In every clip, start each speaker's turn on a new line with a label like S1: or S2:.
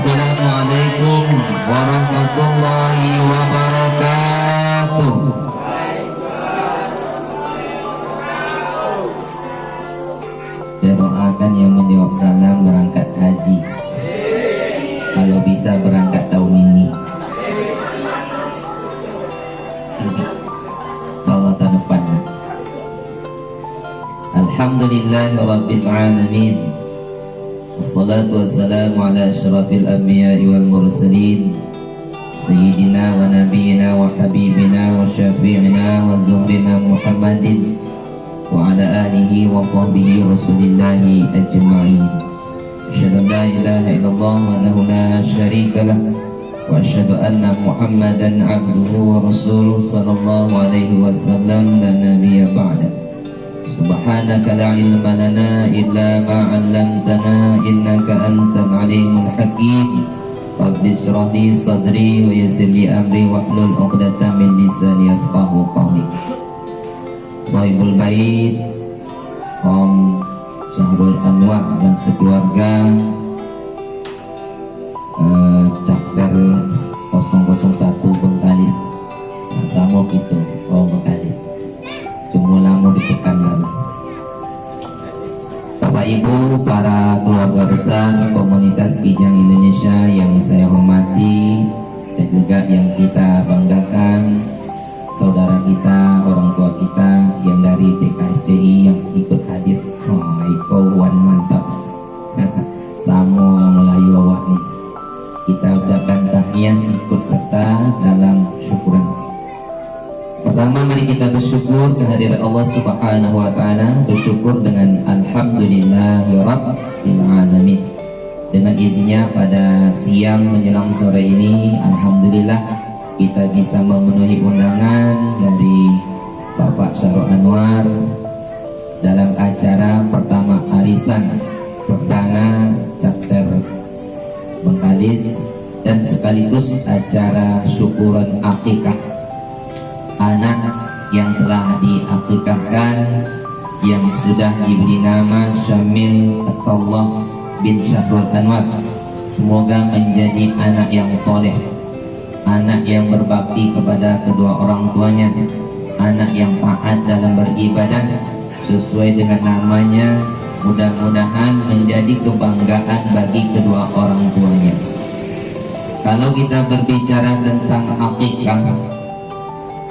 S1: Assalamualaikum warahmatullahi wabarakatuh. Saya doakan yang menjawab salam berangkat haji, kalau bisa berangkat tahun ini, Allah tahun depan. Alhamdulillahirabbil alamin. Wassalatu wassalamu ala asyrafil anbiya'i wal mursalin sayyidina wa nabiyyina wa habibina wa syafi'ina wa zuhrina Muhammadin wa ala alihi wa sahbihi rasulillahi ajma'in. Asyhadu an la ilaha illallah wa lahu la syarika lah wa asyhadu anna Muhammadan abduhu wa rasuluh sallallahu alaihi wasallam la nabiyya ba'da. Subhanaka la ilma lana illa ma 'allamtana innaka antal alimul hakim. Rabbi shrah li sadri wa yassir li amri wahlul 'uqdatam min lisani yafqahu qawli. Sahibul bait Om Syahrul Anwar dan sekeluarga, chapter 001 Bengkalis. Sama gitu, Bengkalis. Cuma lama ditekan baru. Bapak Ibu, para keluarga besar komunitas Kijang Indonesia yang saya hormati dan juga yang kita banggakan, saudara kita, orang tua kita yang dari TKSCI yang ikut hadir. Oh, wan mantap. Samo Melayu awak nih. Kita ucapkan tahniah ikut serta dalam syukuran. Pertama, mari kita bersyukur kehadiran Allah Subhanahu wa taala, bersyukur dengan alhamdulillahirabbil alamin. Dengan izinnya pada siang menjelang sore ini, alhamdulillah kita bisa memenuhi undangan dari Bapak Syahrul Anwar dalam acara pertama arisan perdana chapter Bengkalis dan sekaligus acara syukuran akikah anak yang telah diakikahkan, yang sudah diberi nama Syamil Attallah bin Syahrul Anwar. Semoga menjadi anak yang soleh, anak yang berbakti kepada kedua orang tuanya, anak yang taat dalam beribadah sesuai dengan namanya. Mudah-mudahan menjadi kebanggaan bagi kedua orang tuanya. Kalau kita berbicara tentang akikah,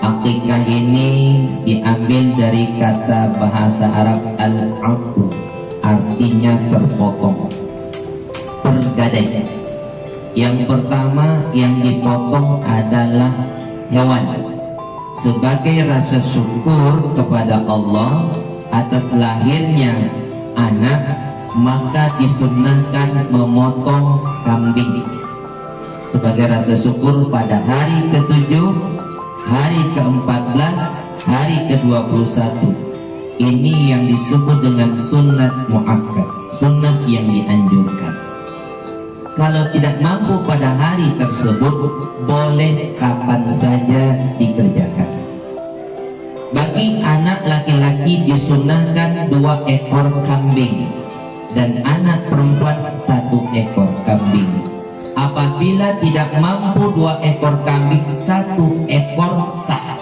S1: akikah ini diambil dari kata bahasa Arab al-'aqdu, artinya terpotong, pergadai. Yang pertama yang dipotong adalah hewan sebagai rasa syukur kepada Allah atas lahirnya anak, maka disunnahkan memotong kambing sebagai rasa syukur pada hari ke-7, hari ke-14, hari ke-21. Ini yang disebut dengan sunnat muakkad, sunnat yang dianjurkan. Kalau tidak mampu pada hari tersebut, boleh kapan saja dikerjakan. Bagi anak laki-laki disunnahkan 2 ekor kambing dan anak perempuan 1 ekor kambing. Apabila tidak mampu 2 ekor kambing, 1 ekor sah.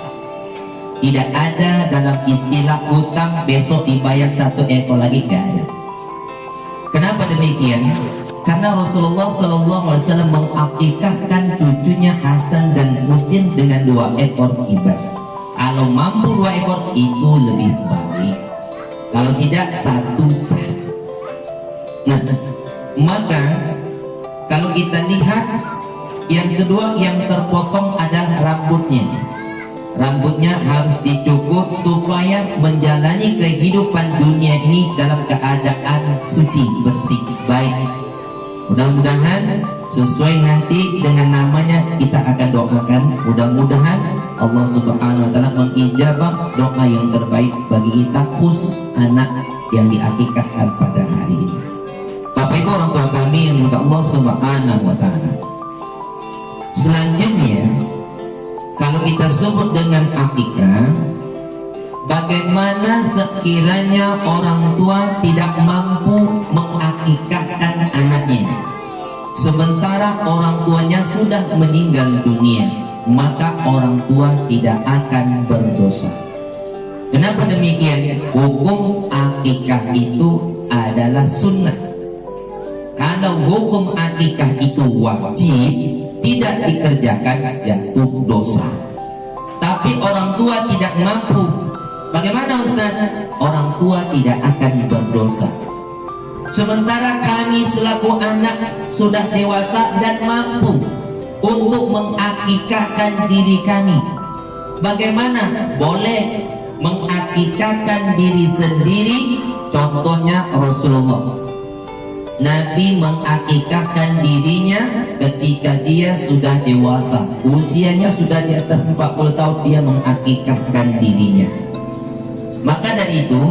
S1: Tidak ada dalam istilah hutang besok dibayar 1 ekor lagi, gak ada. Kenapa demikian? Karena Rasulullah SAW mengakikahkan cucunya Hasan dan Husain dengan 2 ekor kibas. Kalau mampu 2 ekor itu lebih baik, kalau tidak 1 sah. Nah, maka kalau kita lihat yang kedua yang terpotong adalah rambutnya. Rambutnya harus dicukur supaya menjalani kehidupan dunia ini dalam keadaan suci, bersih, baik. Mudah-mudahan sesuai nanti dengan namanya kita akan doakan. Mudah-mudahan Allah Subhanahu wa taala mengijabah doa yang terbaik bagi kita, khusus anak yang diakikahkan pada hari ini. Bapak Ibu orang tua kami yang minta Allah Subhanahu wa taala. Selanjutnya, kalau kita sebut dengan akikah, bagaimana sekiranya orang tua tidak mampu mengakikahkan anaknya? sementara orang tuanya sudah meninggal dunia, maka orang tua tidak akan berdosa. Kenapa demikian? Hukum akikah itu adalah sunnah. Kalau hukum akikah itu wajib, tidak dikerjakan, jatuh dosa. Tapi orang tua tidak mampu, bagaimana Ustaz? Orang tua tidak akan berdosa. Sementara kami selaku anak sudah dewasa dan mampu untuk mengakikahkan diri kami. Bagaimana? Boleh mengakikahkan diri sendiri. Contohnya Rasulullah, Nabi mengakikahkan dirinya ketika dia sudah dewasa, usianya sudah di atas 40 tahun, dia mengakikahkan dirinya. Maka dari itu,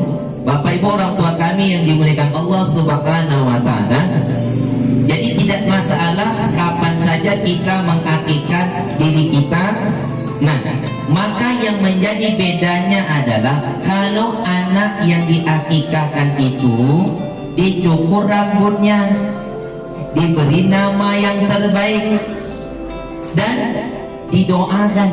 S1: Bapak Ibu orang tua kami yang dimuliakan Allah Subhanahu wa Ta'ala, jadi tidak masalah kapan saja kita mengakikahkan diri kita. Nah, maka yang menjadi bedanya adalah kalau anak yang diakikahkan itu dicukur rambutnya, diberi nama yang terbaik, dan didoakan.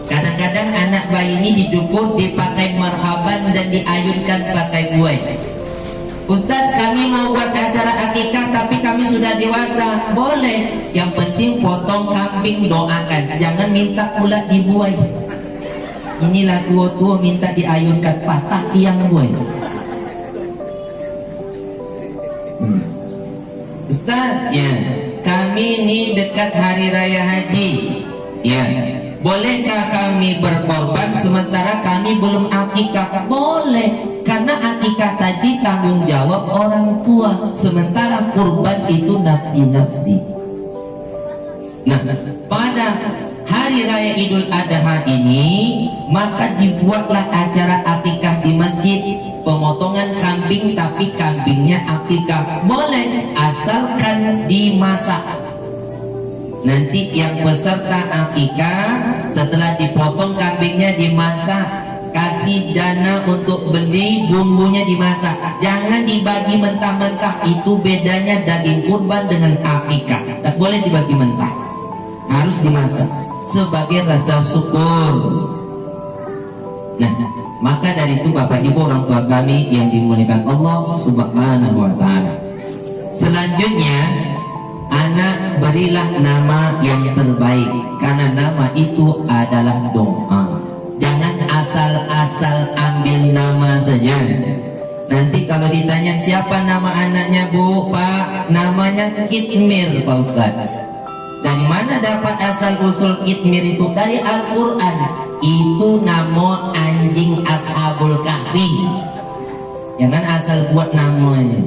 S1: Kadang-kadang anak bayi ini dicukur, dipakai marhaban dan diayunkan pakai kue. Ustaz, kami mau buat acara akikah tapi kami sudah dewasa. Boleh, yang penting potong kambing, doakan, jangan minta pula dibuai. Inilah tua-tua minta diayunkan, patah tiang buai. Ustaz, ya, kami ini dekat hari raya haji, ya, bolehkah kami berkorban sementara kami belum akikah? Boleh, karena akikah tadi tanggung jawab orang tua, sementara kurban itu nafsi-nafsi. Nah, pada hari raya Idul Adha ini, maka dibuatlah acara akikah di masjid. Pemotongan kambing, tapi kambingnya akikah boleh, asalkan dimasak. Nanti yang peserta akikah setelah dipotong kambingnya dimasak, kasih dana untuk beli bumbunya dimasak. Jangan dibagi mentah-mentah, itu bedanya daging kurban dengan akikah. Tak boleh dibagi mentah, harus dimasak sebagai rasa syukur. Nah, maka dari itu Bapak Ibu orang tua kami yang dimuliakan Allah Subhanahu wa Ta'ala, selanjutnya anak berilah nama yang terbaik, karena nama itu adalah doa. Jangan asal-asal ambil nama saja. Nanti kalau ditanya siapa nama anaknya, Bu, Pak, namanya Kitmir, Pak Ustaz. Dari mana dapat asal usul Kitmir itu? Dari Al-Quran. Itu nama anjing Ashabul Kahfi. Jangan asal buat namanya.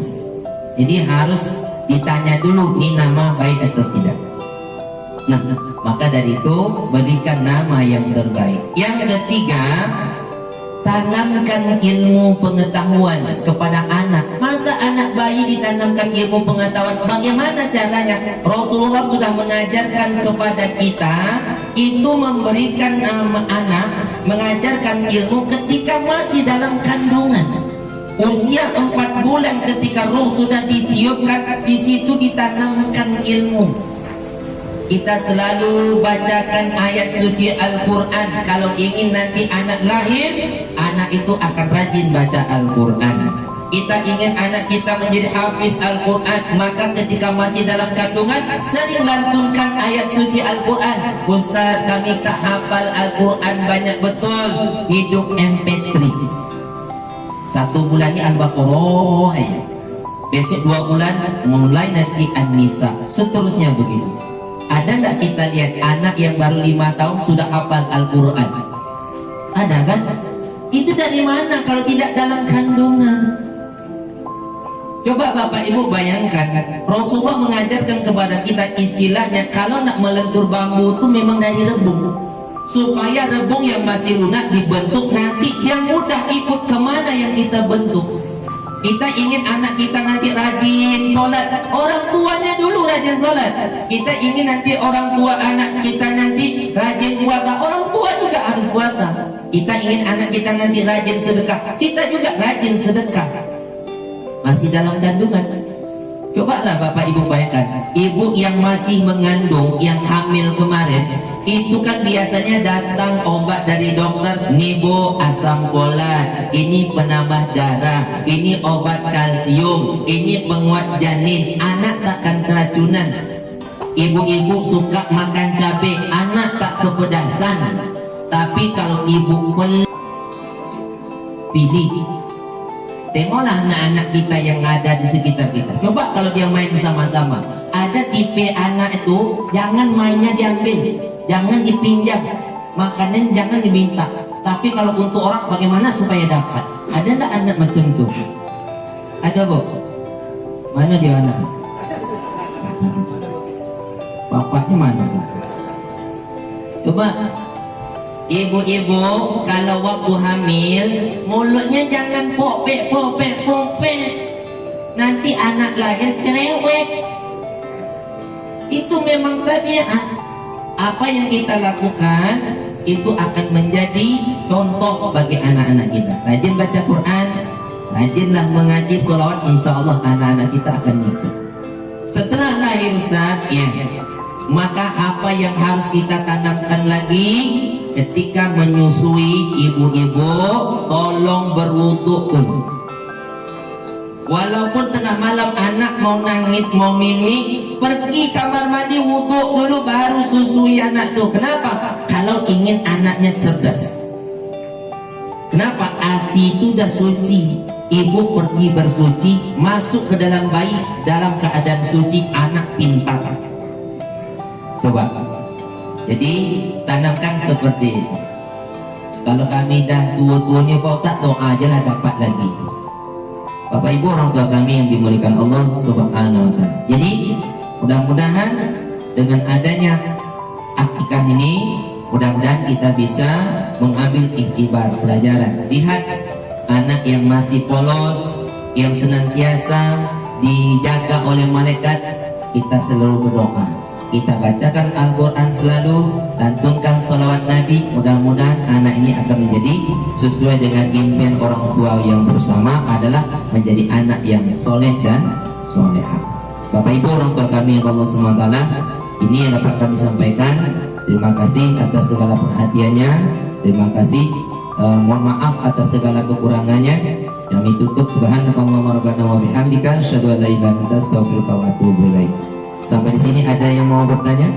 S1: Jadi harus ditanya dulu, ini nama baik atau tidak. Nah, maka dari itu berikan nama yang terbaik. Yang ketiga, tanamkan ilmu pengetahuan kepada anak. Masa anak bayi ditanamkan ilmu pengetahuan? Bagaimana caranya? Rasulullah sudah mengajarkan kepada kita itu memberikan nama anak, mengajarkan ilmu ketika masih dalam kandungan. Usia 4 bulan ketika roh sudah ditiupkan, di situ ditanamkan ilmu. Kita selalu bacakan ayat suci Al-Quran. Kalau ingin nanti anak lahir, anak itu akan rajin baca Al-Quran. Kita ingin anak kita menjadi hafiz Al-Quran, maka ketika masih dalam kandungan sering lantunkan ayat suci Al-Quran. Ustaz, kami tak hafal Al-Quran banyak betul. Hidup MP3. 1 bulan ini Al-Baqarah, besok 2 bulan mulai nanti An-Nisa, seterusnya begitu. Ada nggak kita lihat anak yang baru 5 tahun sudah hafal Al-Quran? Ada kan? Itu dari mana kalau tidak dalam kandungan? Coba Bapak Ibu bayangkan, Rasulullah mengajarkan kepada kita istilahnya kalau nak melentur bambu itu memang dari rebung, supaya rebung yang masih lunak dibentuk nanti yang mudah ikut kemana yang kita bentuk. Kita ingin anak kita nanti rajin sholat, orang tuanya dulu rajin sholat. Kita ingin nanti orang tua anak kita nanti rajin puasa, orang tua juga harus puasa. Kita ingin anak kita nanti rajin sedekah, kita juga rajin sedekah. Masih dalam kandungan. Cobalah Bapak Ibu bayangkan, ibu yang masih mengandung, yang hamil kemarin, itu kan biasanya datang obat dari dokter, nih Bu, asam folat, ini penambah darah, ini obat kalsium, ini penguat janin, anak takkan keracunan. Ibu-ibu suka makan cabai, anak tak kepedasan. Tapi kalau ibu pilih, tengoklah anak-anak kita yang ada di sekitar kita. Coba kalau dia main bersama-sama, ada tipe anak itu jangan mainnya diambil, jangan dipinjam, makanan jangan diminta. Tapi kalau untuk orang bagaimana supaya dapat? Ada enggak anak macam itu? Ada Bu? Mana dia anak? Bapaknya mana? Coba ibu-ibu kalau waktu hamil mulutnya jangan popek. Nanti anak lahir cerewet. Itu memang tabiat. Apa yang kita lakukan itu akan menjadi contoh bagi anak-anak kita. Rajin baca Quran, rajinlah mengaji sholawat, insya Allah anak-anak kita akan ikut. Setelah lahir Ustaz, ya, maka apa yang harus kita tanamkan lagi ketika menyusui ibu-ibu, tolong berwudu dulu. Walaupun tengah malam anak mau nangis, mau mimik, pergi kamar mandi, wudu dulu baru susui anak tuh. Kenapa? Kalau ingin anaknya cerdas. Kenapa? ASI itu udah suci. Ibu pergi bersuci, masuk ke dalam bayi dalam keadaan suci, anak pintar. Coba. Jadi tanamkan seperti itu. Kalau kami dah tua-tuanya Pak Ustaz, doa aja lah dapat lagi. Bapak Ibu orang tua kami yang dimuliakan Allah Subhanahu wa taala. Jadi mudah-mudahan dengan adanya akikah ini, mudah-mudahan kita bisa mengambil iktibar pelajaran. Lihat anak yang masih polos, yang senantiasa dijaga oleh malaikat, kita selalu berdoa. Kita bacakan Al-Quran selalu, lantunkan salawat Nabi. Mudah-mudahan anak ini akan menjadi sesuai dengan impian orang tua yang bersama, adalah menjadi anak yang soleh dan solehah. Bapak Ibu orang tua kami yang Allah SWT, ini yang dapat kami sampaikan. Terima kasih atas segala perhatiannya. Terima kasih, mohon maaf atas segala kekurangannya. Kami tutup subhanakallahumma rabbana wa bihamdika asyhadu an la ilaha illa anta astaghfiruka wa atubu ilaik. Sampai di sini ada yang mau bertanya?